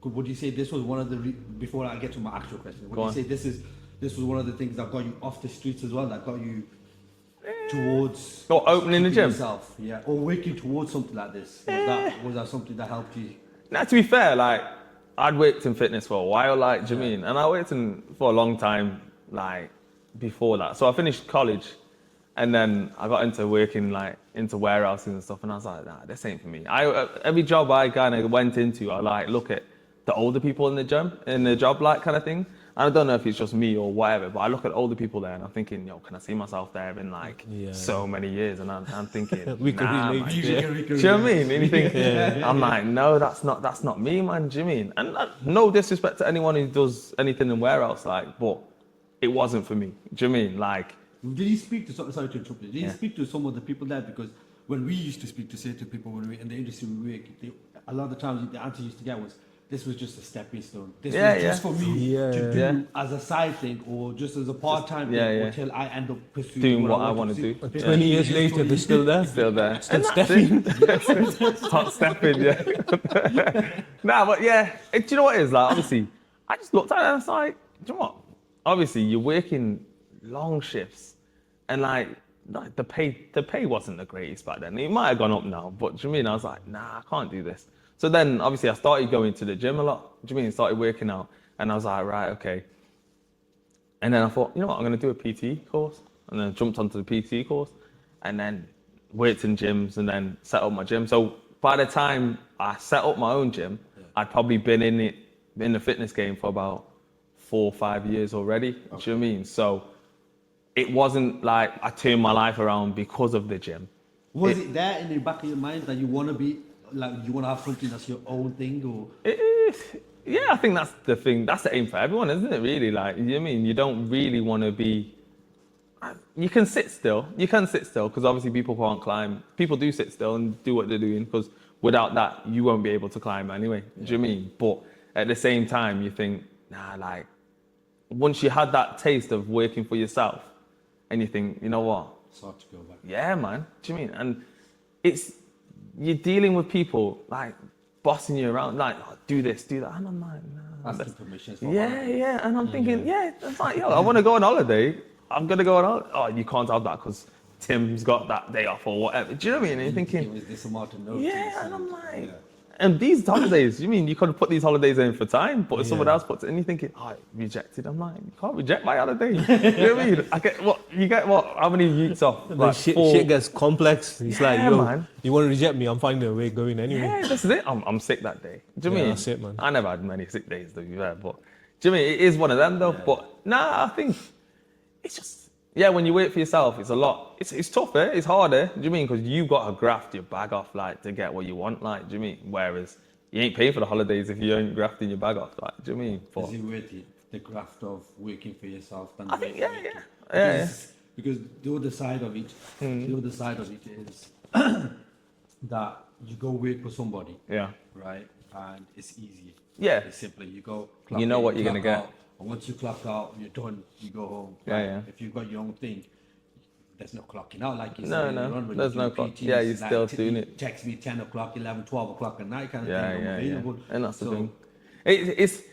would you say this was one of the before I get to my actual question? Would you say this was one of the things that got you off the streets as well? That got you towards opening the gym? yourself, or working towards something like this? Was that something that helped you? Now, to be fair, like, I'd worked in fitness for a while, like, do you mean? And I worked for a long time, like, before that. So I finished college, and then I got into working, like, into warehouses and stuff, and I was like, nah, this ain't for me. Every job I kind of went into, I, like, look at the older people in the job, like, kind of thing. And I don't know if it's just me or whatever, but I look at older people there, and I'm thinking, can I see myself there in, like, so many years? And I'm thinking, We could relate. man. Do you know what I mean? And you think, I'm like, no, that's not me, man. Do you mean? And no disrespect to anyone who does anything in warehouse, like, but it wasn't for me. Do you mean? Like, did you speak to sorry to interrupt you? Did you speak to some of the people there? Because when we used to speak to people when we in the industry we work, a lot of the times the answer used to get was, this was just a stepping stone. This was just for me to do as a side thing or just as a part-time thing until I end up pursuing doing what I want to do. 20 years later, they're still there. Still there. Still stepping. Hot stepping, yeah. Nah, but yeah, do you know what it is? Like, obviously, I just looked at it and I was like, do you know what? Obviously, you're working long shifts and like the pay wasn't the greatest back then. It might have gone up now, but do you mean? I was like, nah, I can't do this. So then, obviously, I started going to the gym a lot. Do you mean? Started working out. And I was like, right, okay. And then I thought, you know what? I'm going to do a PT course. And then jumped onto the PT course. And then worked in gyms and then set up my gym. So by the time I set up my own gym, I'd probably been in the fitness game for about 4 or 5 years already. Okay. Do you know what I mean? So it wasn't like I turned my life around because of the gym. Was it there in the back of your mind that you want to be, like, you want to have something that's your own thing, or? Yeah, I think that's the thing. That's the aim for everyone, isn't it? Really, like, you know what I mean? You don't really want to be. You can sit still. You can sit still because obviously people can't climb. People do sit still and do what they're doing because without that you won't be able to climb anyway. Do you know what I mean? But at the same time, you think nah, like, once you had that taste of working for yourself, and you think, you know what? It's hard to go back. Yeah, man. Do you mean? And you're dealing with people like bossing you around, like, oh, do this, do that. And I'm like, nah. Asking permissions for Yeah. And I'm thinking, it's like, yo, I want to go on holiday. I'm going to go on holiday. Oh, you can't have that because Tim's got that day off or whatever. Do you know what I mean? And you're thinking, Give us this amount of notice. yeah, and I'm like, and these holidays, you mean you could put these holidays in for time, but if someone else puts it in, you're thinking, oh, rejected. I'm like, you can't reject my holiday. You know what I mean? You get what? How many weeks off? Like shit gets complex. It's like, yo, man. You want to reject me? I'm finding a way going anyway. Yeah, that's it. I'm sick that day. Do you mean? That's it, man. I never had many sick days to be fair, but do you mean it is one of them though? Yeah. But nah, I think it's just. Yeah, when you wait for yourself, it's a lot. It's tougher, it's harder. Do you mean? Because you got to graft your bag off, like, to get what you want, like, do you mean? Whereas you ain't paying for the holidays if you ain't grafting your bag off, like, do you mean? Is it worth it, the graft of working for yourself? Than I think, because the other side of it, is that you go work for somebody, right? And it's easy. Yeah. It's simply you go. You know what you're gonna get. And once you clock out, you're done. You go home. Yeah. If you've got your own thing, there's no clocking out like you No, said. there's no clock. Yeah, you're still doing it. Text me 10 o'clock, 11, 12 o'clock at night kind of thing. I'm available. And that's the thing. It's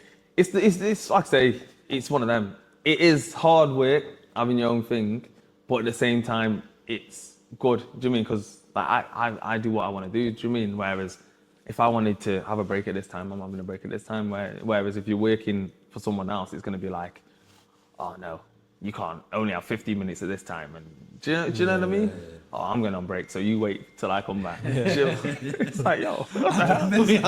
like I say, it's one of them. It is hard work having your own thing, but at the same time, it's good. Do you mean? Because like, I do what I want to do. Do you mean? Whereas if I wanted to have a break at this time, I'm having a break at this time. Whereas if you're working for someone else, it's going to be like, oh no, you can't only have 15 minutes at this time. And do you know what I mean? Oh, I'm going on break, so you wait till I come back. It's like, yo, what the hell? You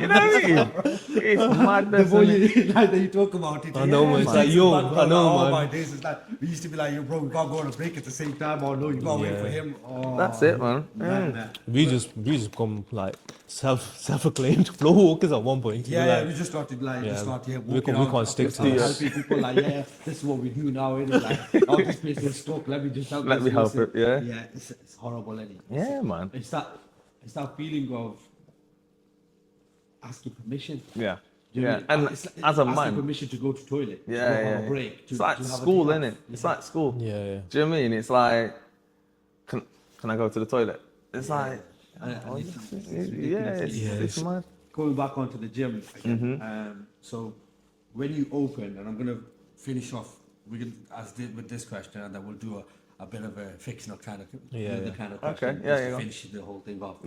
know what I mean? It's madness. The more you talk about it, I know, man. It's like, yo, I know, man. My days, it's like, we used to be like, yo, bro, we can't go on a break at the same time, or no, you gotta wait for him. Oh, that's it, man. We just become like self-acclaimed flow walkers at one point. Yeah, we just started like, we can't stick to this. Helping people like, this is what we do now. It's like, oh, this place is stuck. Let me just help. Let me help it. Yeah, it's horrible, isn't it? Yeah, man. It's that feeling of asking permission. Yeah. And as a man, asking permission to go to toilet. To have a break. It's like school, isn't it? It's like school. Yeah. Do you know what I mean? It's like, can I go to the toilet? It's like, it's mad. Going back onto the gym again. So when you open, and I'm gonna finish off with this question, and then we'll do a bit of a fictional kind of kind of question. Okay. To finish the whole thing off.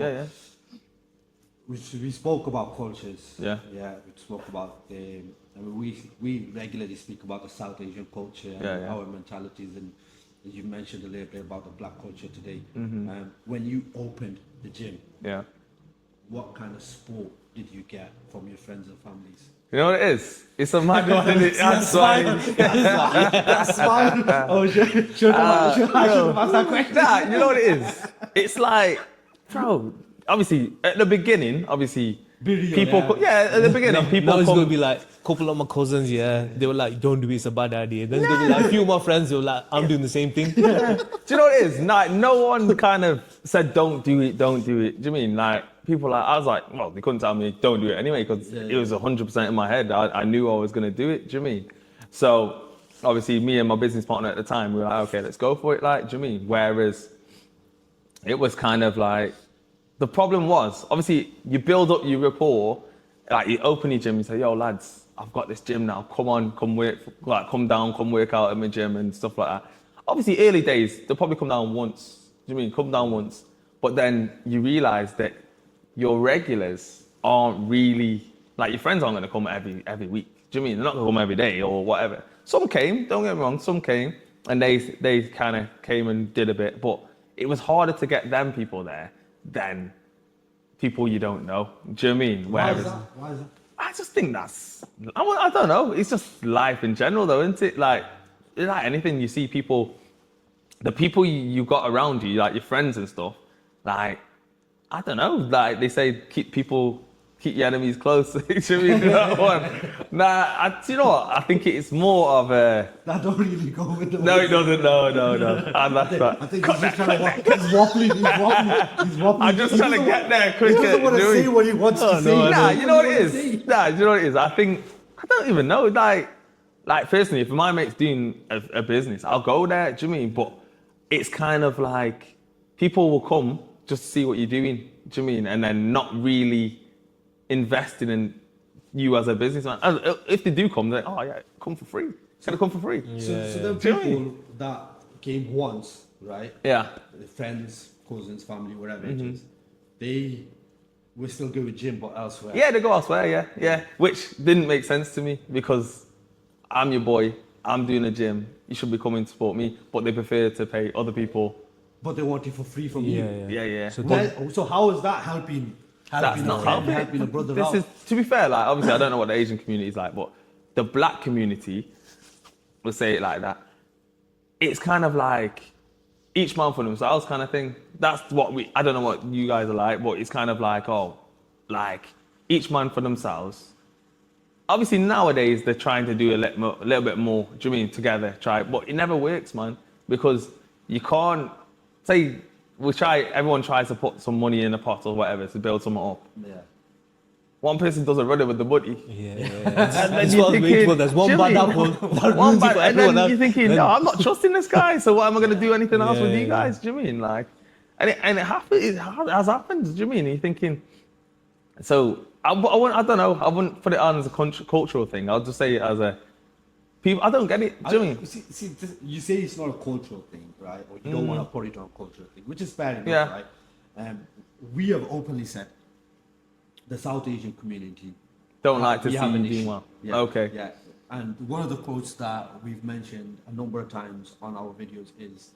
We spoke about cultures. Yeah. We spoke about we regularly speak about the South Asian culture and our mentalities, and you mentioned a little bit about the black culture today. When you opened the gym, what kind of support did you get from your friends and families? You know what it is? It's a mad one, isn't it? That's fine. Oh, should I ask that question? Nah, you know what it is? It's like, bro, obviously, at the beginning, people, at the beginning, people now it's going to be like, a couple of my cousins, they were like, don't do it, it's a bad idea. Then there'll be like a few of my friends, they were like, I'm doing the same thing. Do you know what it is? Like, no one kind of said, don't do it. Do you mean? Like, people I was like, well, they couldn't tell me don't do it anyway, because it was 100% in my head. I knew I was going to do it. Do you mean? So, obviously, me and my business partner at the time, we were like, okay, let's go for it. Like, do you mean? Whereas, it was kind of like, the problem was, obviously, you build up your rapport, like you open your gym, you say, yo, lads, I've got this gym now, come on, come work, like come down, come work out at my gym and stuff like that. Obviously, early days, they'll probably come down once. Do you mean, come down once? But then you realize that your regulars aren't really, like your friends aren't gonna come every week. Do you mean? They're not gonna come every day or whatever. Some came, don't get me wrong, some came, and they kind of came and did a bit, but it was harder to get them people there than people you don't know. Do you know what I mean? Why is that? I just think I don't know. It's just life in general though, isn't it? Like anything, you see people, the people you got around you, like your friends and stuff, like, I don't know, like they say, keep your enemies close. Should we do that one? Do you know what? I think it's more of a... That don't really go with the... No, it doesn't. No. And that's right. I think he's just trying to... He's waffling. I'm just trying to get there quicker. He doesn't want to say what he wants to say. You know what it is? You know what it is? I I don't even know. Like personally, if my mate's doing a business, I'll go there. Do you know what I mean? But it's kind of like people will come just to see what you're doing. Do you know what I mean? And then not really investing in you as a businessman. If they do come, they're like, oh yeah, come for free. It's gonna come for free. So the people that came once, right? Yeah. Friends, cousins, family, whatever it is, they will still go with gym, but elsewhere. Yeah, they go elsewhere, yeah. Which didn't make sense to me because I'm your boy, I'm doing a gym, you should be coming to support me, but they prefer to pay other people. But they want it for free from you. Yeah. So how is that helping? That's not helping. Helping a brother out. To be fair, like obviously I don't know what the Asian community is like, but the black community, we'll say it like that, it's kind of like each man for themselves kind of thing. That's what I don't know what you guys are like, but it's kind of like, each man for themselves. Obviously nowadays they're trying to do a little bit more, do you know what I mean, together, but it never works, man, because you can't, say, everyone tries to put some money in a pot or whatever to build something up. Yeah. One person doesn't run it with the money. Yeah. And then you're thinking, there's one bad apple. And then you're thinking, no, I'm not trusting this guy, so why am I going to do anything else with you guys? Do you know what I mean? Like, and it happens, it has happened, do you know what I mean? And you're thinking, so I don't know, I wouldn't put it on as a cultural thing. I'll just say it as a, people, I don't get it, do you know what I mean? See, you say it's not a cultural thing, right? Or you don't want to put it on a cultural thing, which is fair enough, right? We have openly said the South Asian community don't like to see you doing well. Yeah, okay. Yeah. And one of the quotes that we've mentioned a number of times on our videos is,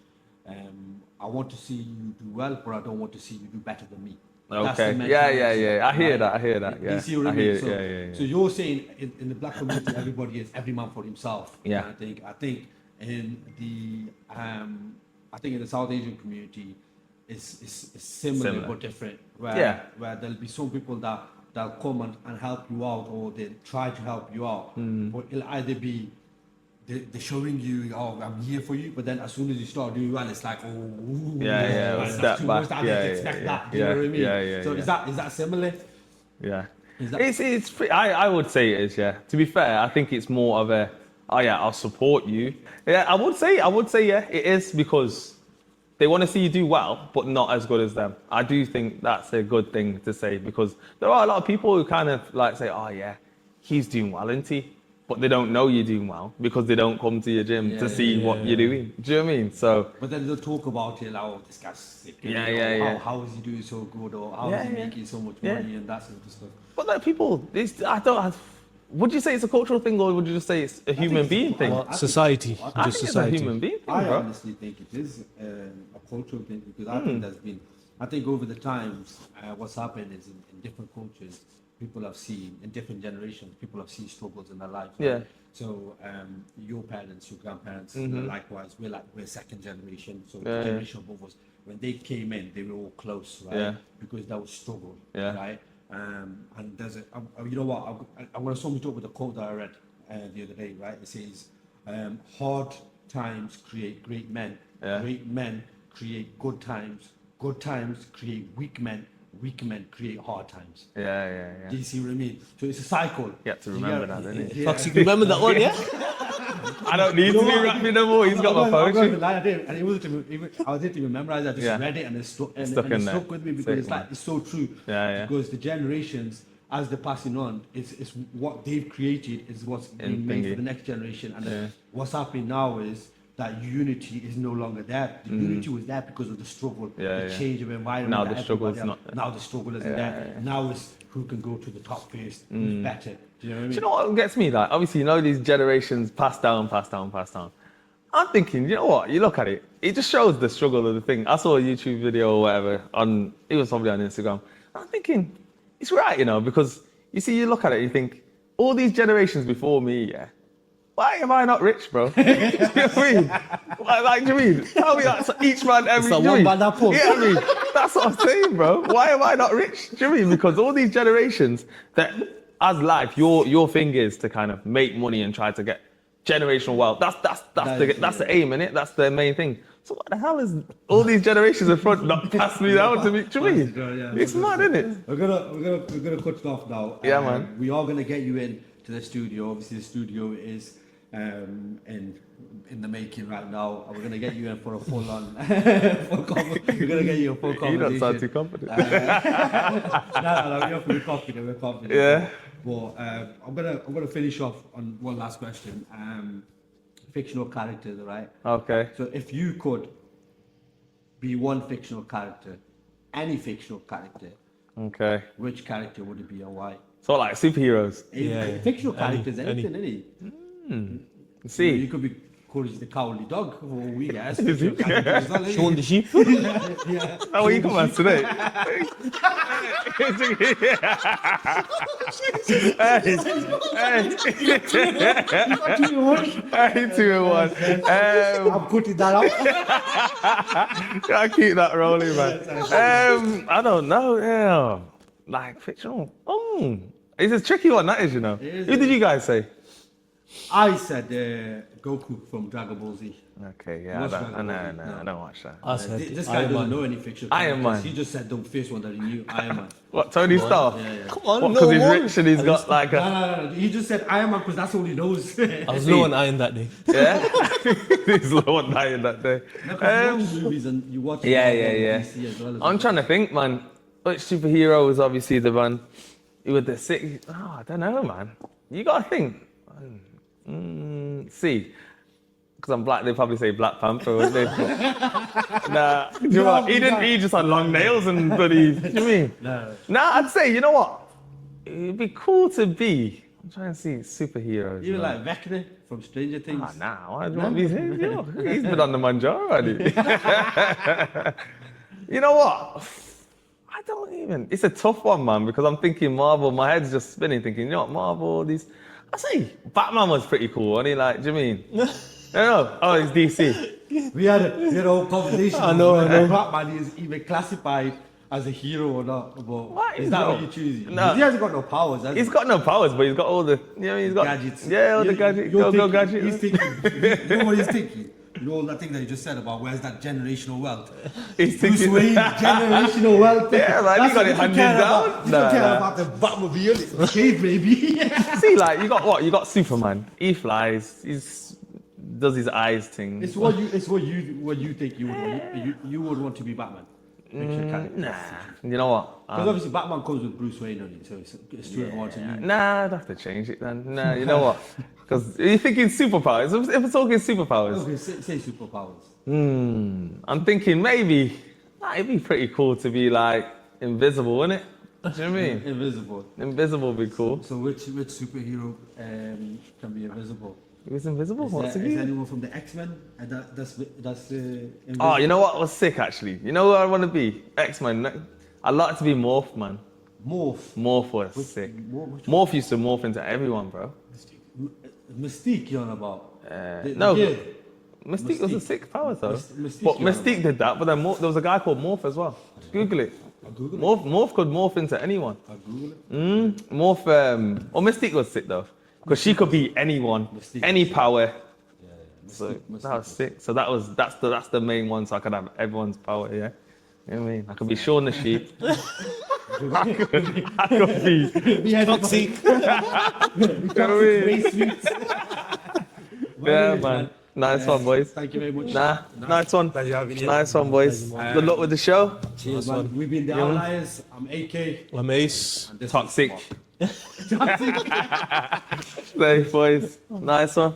I want to see you do well, but I don't want to see you do better than me. Okay. Yeah. I hear that. Yeah. You see what I mean? mean? So you're saying in the black community, everybody is every man for himself. Yeah. And I think in the South Asian community, it's similar but different. Where there'll be some people that'll come and help you out, or they try to help you out. But it'll either be they're showing you, oh, I'm here for you, but then as soon as you start doing well, it's like, step back. Expect that. You know what I mean? So is that similar? Yeah. I would say it is. Yeah. To be fair, I think it's more of a, I'll support you. Yeah, I would say yeah, it is, because they want to see you do well, but not as good as them. I do think that's a good thing to say, because there are a lot of people who kind of like say, oh yeah, he's doing well, isn't he? But they don't know you're doing well because they don't come to your gym to see what you're doing. Do you know what I mean? So. But then they'll talk about it like, oh, this guy's sick. How is he doing so good, or how is he making so much money and that sort of stuff. But like people, would you say it's a cultural thing, or would you just say it's a human being thing? Society. I think it's a human being thing, I bro. honestly think it is a cultural thing, because I think over the times, what's happened is in different cultures, people have seen, in different generations, people have seen struggles in their life. Right? Yeah. So your parents, your grandparents, likewise, we're second generation. So the generation above us, when they came in, they were all close, right? Yeah. Because that was struggle, yeah. right? And there's you know what? I'm going to sum it up with a quote that I read the other day, right? It says, hard times create great men. Yeah. Great men create good times create weak men create hard times. Yeah. Do you see what I mean? So it's a cycle. You have to remember that, don't you? Yeah. Fox, you remember that one, yeah? I don't need to be rapping no more. He's got my phone. I did, and I didn't even memorize. I just read it, and it stuck with me, because it's so true. Yeah. Because the generations, as they're passing on, it's what they've created is what's being made for the next generation. And what's happening now is that unity is no longer there. The unity was there because of the struggle, the change of environment. Now the struggle is not. Now the struggle isn't there. Now it's who can go to the top first, who's better. Do you know what I mean? Do you know what gets me? Like, obviously, these generations passed down. I'm thinking, you know what? You look at it, it just shows the struggle of the thing. I saw a YouTube video or whatever it was probably on Instagram. I'm thinking, it's right, because you look at it, you think, all these generations before me, why am I not rich, bro? Do you know what I mean? Like, do you mean? Tell me that each man every day. Yeah, I mean, that's what I'm saying, bro. Why am I not rich? Do you know what I mean? Because all these generations, that as life, your thing is to kind of make money and try to get generational wealth. That's the aim, innit? That's the main thing. So what the hell is all these generations in front not pass me down to me? Do you know what I mean? It's mad, isn't it? We're gonna cut it off now. Yeah, man. We are gonna get you in to to the studio. Obviously, the studio is in the making right now. We're gonna get you in for a full-on. We're gonna get you a full conversation. You don't sound too confident. No, we're confident. We're confident. Yeah. But I'm gonna finish off on one last question. Fictional characters, right? Okay. So if you could be one fictional character, any fictional character, Okay. which character would it be and why? So like superheroes. Yeah. Fictional characters, Any. anything, any. See. You could be Courage the Cowardly Dog, or we guys. Fictional characters, as well, innit? Shaun the sheep. Yeah. How are you come on today? Hey, 2 in 1. I'm putting that out. I keep that rolling, man. I don't know. Yeah, like fictional. It's a tricky one. That is, you know. is, Who did you guys say? I said Goku from Dragon Ball Z. Okay, yeah, Watch I Dragon Ball Z. don't watch that. I said This guy Iron doesn't Man. know any fictional Iron characters. Man. He just said the first one that he knew, Iron Man. What, Tony Stark? Yeah. Come on, What, no because he's more. rich and he's got like a... No. He just said Iron Man because that's all he knows. I was low on iron that day. Yeah? He's low on dying that day. You watch movies and you watch Yeah. DC as well. I'm trying to think, man. Which superhero is obviously the one with the sick... Oh, I don't know, man. You got to think. See, because I'm black, they'd probably say Black Panther, wouldn't they? Nah, do you know what? He just had long nails and bloody... Do you mean? No. Nah, I'd say, you know what? It'd be cool to be... I'm trying to see superheroes. Even man. like Vecna from Stranger Things. Oh, nah, why do you want me to you know, he's been on the manja already. You know what? I don't even. It's a tough one, man, because I'm thinking Marvel. My head's just spinning, thinking, you know what, Marvel, these. I say Batman was pretty cool, wasn't he? Like, do you mean? No. Oh, it's DC. We had a whole conversation. I know. Batman is even classified as a hero or not. But What is is that no- what you choose? No. He hasn't got no powers. Has He's got no powers, but he's got all the. You know, he's got gadgets. Yeah, all the gadgets. Go gadgets. He's thinking. You know what he's thinking? You know all that thing that you just said about where's that generational wealth? He's Bruce thinking. Wayne, generational wealth. Yeah, man, he got it handed down. You don't care Nah. about the Batmobile. It's cave, baby. See, like you got what? You got Superman. He flies. He's does his eyes thing. It's what you think you would want to be Batman. Nah. You know what? Because obviously Batman comes with Bruce Wayne on it, so it's 2 in 1 to you. Nah, I'd have to change it then. Nah, you know what? Because you're thinking superpowers. If we're talking superpowers, Okay, say superpowers. I'm thinking maybe it'd be pretty cool to be like invisible, wouldn't it? Do you know what I mean? Invisible. Invisible would be cool. So which superhero can be invisible? He was invisible? What's Is he? anyone from the X-Men? That's invisible. Oh, you know what was sick actually? You know who I want to be? X-Men. I'd like to be Morph, man. Morph. Morph was sick. Which Morph used to morph into everyone, bro. Mystique you're on about? No, Yeah. Mystique was a Mystique. sick power though. Mystique, But yeah. Mystique did that, but then there was a guy called Morph as well. Google it. I'll Google it. Morph could morph into anyone. I'll Google it. Morph, Mystique was sick though, because she could be anyone, Mystique. any power. So Mystique that was sick. So that's the main one. So I could have everyone's power. Yeah, you know what I mean. I could be Shaun the Sheep. I could be. Toxic. Very sweet. Yeah, man. Nice one, boys. Thank you very much. Nice one. Nice one, boys. Good luck with the show. Cheers, man. We've been the Outliers. I'm AK. I'm Ace. And this is Toxic. Toxic. Safe, boys. Nice one.